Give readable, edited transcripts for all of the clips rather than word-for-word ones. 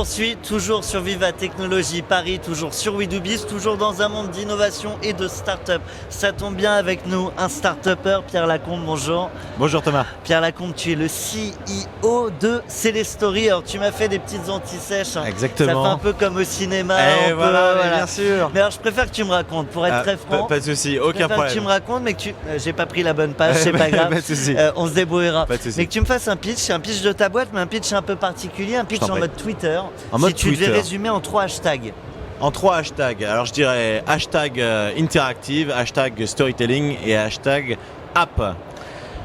poursuit toujours sur Viva Technologie Paris, toujours sur We Do Biz, toujours dans un monde d'innovation et de start-up. Ça tombe bien avec nous, un start-upper, Pierre Lacombe, bonjour. Bonjour Thomas. Pierre Lacombe, tu es le CEO de Celestory. Alors tu m'as fait des petites anti-sèches. Hein. Exactement. Ça fait un peu comme au cinéma. Voilà, bien sûr. Mais alors je préfère que tu me racontes, pour être très franc. Pas de souci, aucun problème. Que tu me racontes, mais que tu... j'ai pas pris la bonne page, c'est pas grave. Pas de souci. On se débrouillera. Pas de souci. Mais que tu me fasses un pitch de ta boîte, mais un pitch un peu particulier, un pitch en mode Twitter. Si tu devais résumer en 3 hashtags. En 3 hashtags, alors je dirais hashtag interactive, hashtag storytelling et hashtag app.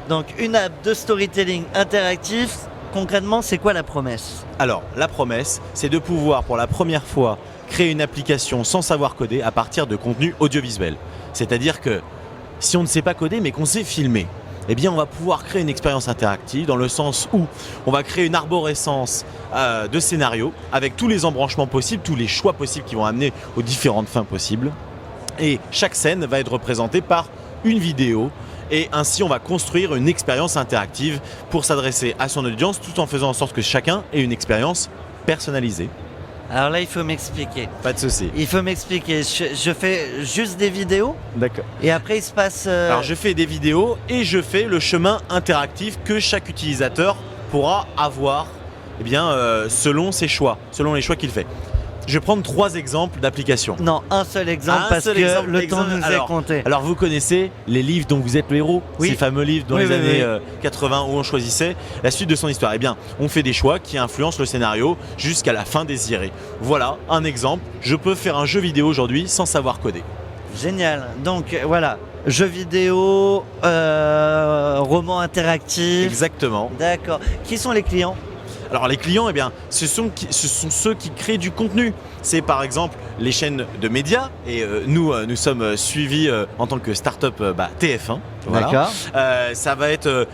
Donc une app de storytelling interactif, concrètement c'est quoi la promesse? Alors la promesse, c'est de pouvoir pour la première fois créer une application sans savoir coder à partir de contenu audiovisuel. C'est-à-dire que si on ne sait pas coder mais qu'on sait filmer, eh bien on va pouvoir créer une expérience interactive dans le sens où on va créer une arborescence de scénarios avec tous les embranchements possibles, tous les choix possibles qui vont amener aux différentes fins possibles. Et chaque scène va être représentée par une vidéo et ainsi on va construire une expérience interactive pour s'adresser à son audience tout en faisant en sorte que chacun ait une expérience personnalisée. Alors là, il faut m'expliquer. Pas de souci. Il faut m'expliquer. Je fais juste des vidéos. D'accord. Et après, il se passe... Alors, je fais des vidéos et je fais le chemin interactif que chaque utilisateur pourra avoir selon ses choix, selon les choix qu'il fait. Je vais prendre 3 exemples d'applications. Non, un seul exemple parce que le temps nous est compté. Alors vous connaissez les livres dont vous êtes le héros, oui. Ces fameux livres dans les années 80 où on choisissait la suite de son histoire. Eh bien, on fait des choix qui influencent le scénario jusqu'à la fin désirée. Voilà un exemple. Je peux faire un jeu vidéo aujourd'hui sans savoir coder. Génial. Donc voilà, jeu vidéo, roman interactif. Exactement. D'accord. Qui sont les clients ? Alors les clients, eh bien, ce sont ceux qui créent du contenu. C'est par exemple les chaînes de médias et nous sommes suivis en tant que start-up TF1. Voilà. D'accord. Ça va être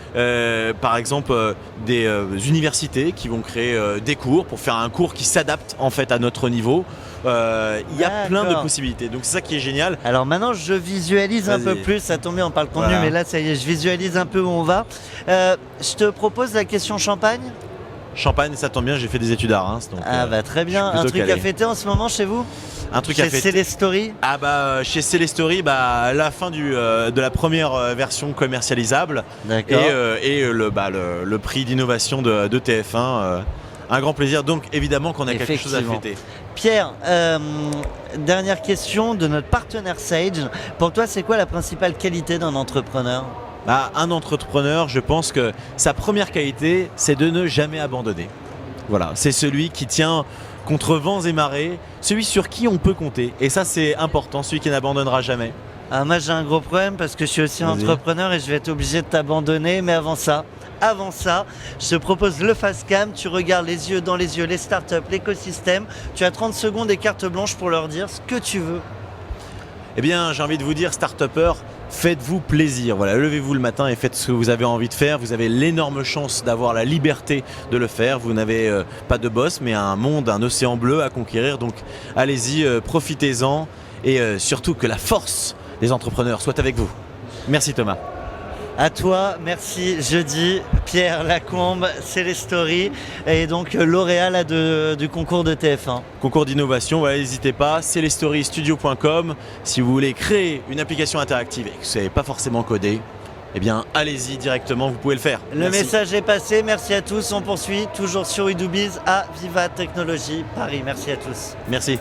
par exemple des universités qui vont créer des cours pour faire un cours qui s'adapte en fait à notre niveau. Il y a plein de possibilités, donc c'est ça qui est génial. Alors maintenant je visualise un peu plus, ça tombe bien, on parle contenu, mais là ça y est, je visualise un peu où on va. Je te propose la question champagne. Champagne, ça tombe bien, j'ai fait des études à Reims. Donc, très bien. Un truc à fêter en ce moment chez vous? Un truc à fêter. Chez Celestory? Chez Celestory, la fin de la première version commercialisable. D'accord. Et le prix d'innovation de TF1. Un grand plaisir, donc évidemment qu'on a quelque chose à fêter. Pierre, dernière question de notre partenaire Sage. Pour toi, c'est quoi la principale qualité d'un entrepreneur? Un entrepreneur, je pense que sa première qualité, c'est de ne jamais abandonner. Voilà, c'est celui qui tient contre vents et marées, celui sur qui on peut compter. Et ça, c'est important, celui qui n'abandonnera jamais. Moi, j'ai un gros problème parce que je suis aussi entrepreneur et je vais être obligé de t'abandonner. Mais avant ça, je te propose le fast cam. Tu regardes les yeux dans les yeux les startups, l'écosystème. Tu as 30 secondes et carte blanche pour leur dire ce que tu veux. Eh bien, j'ai envie de vous dire, start-upper, faites-vous plaisir. Voilà, levez-vous le matin et faites ce que vous avez envie de faire. Vous avez l'énorme chance d'avoir la liberté de le faire. Vous n'avez pas de boss, mais un monde, un océan bleu à conquérir. Donc, allez-y, profitez-en et surtout que la force des entrepreneurs soit avec vous. Merci Thomas. À toi, merci. Jeudi, Pierre Lacombe, Celestory et donc lauréat là, du concours de TF1. Concours d'innovation, voilà, n'hésitez pas, celestorystudio.com. Si vous voulez créer une application interactive et que vous ne savez pas forcément coder, eh bien allez-y directement, vous pouvez le faire. Le message est passé, merci à tous. On poursuit toujours sur We Do Biz à Viva Technologie Paris. Merci à tous. Merci.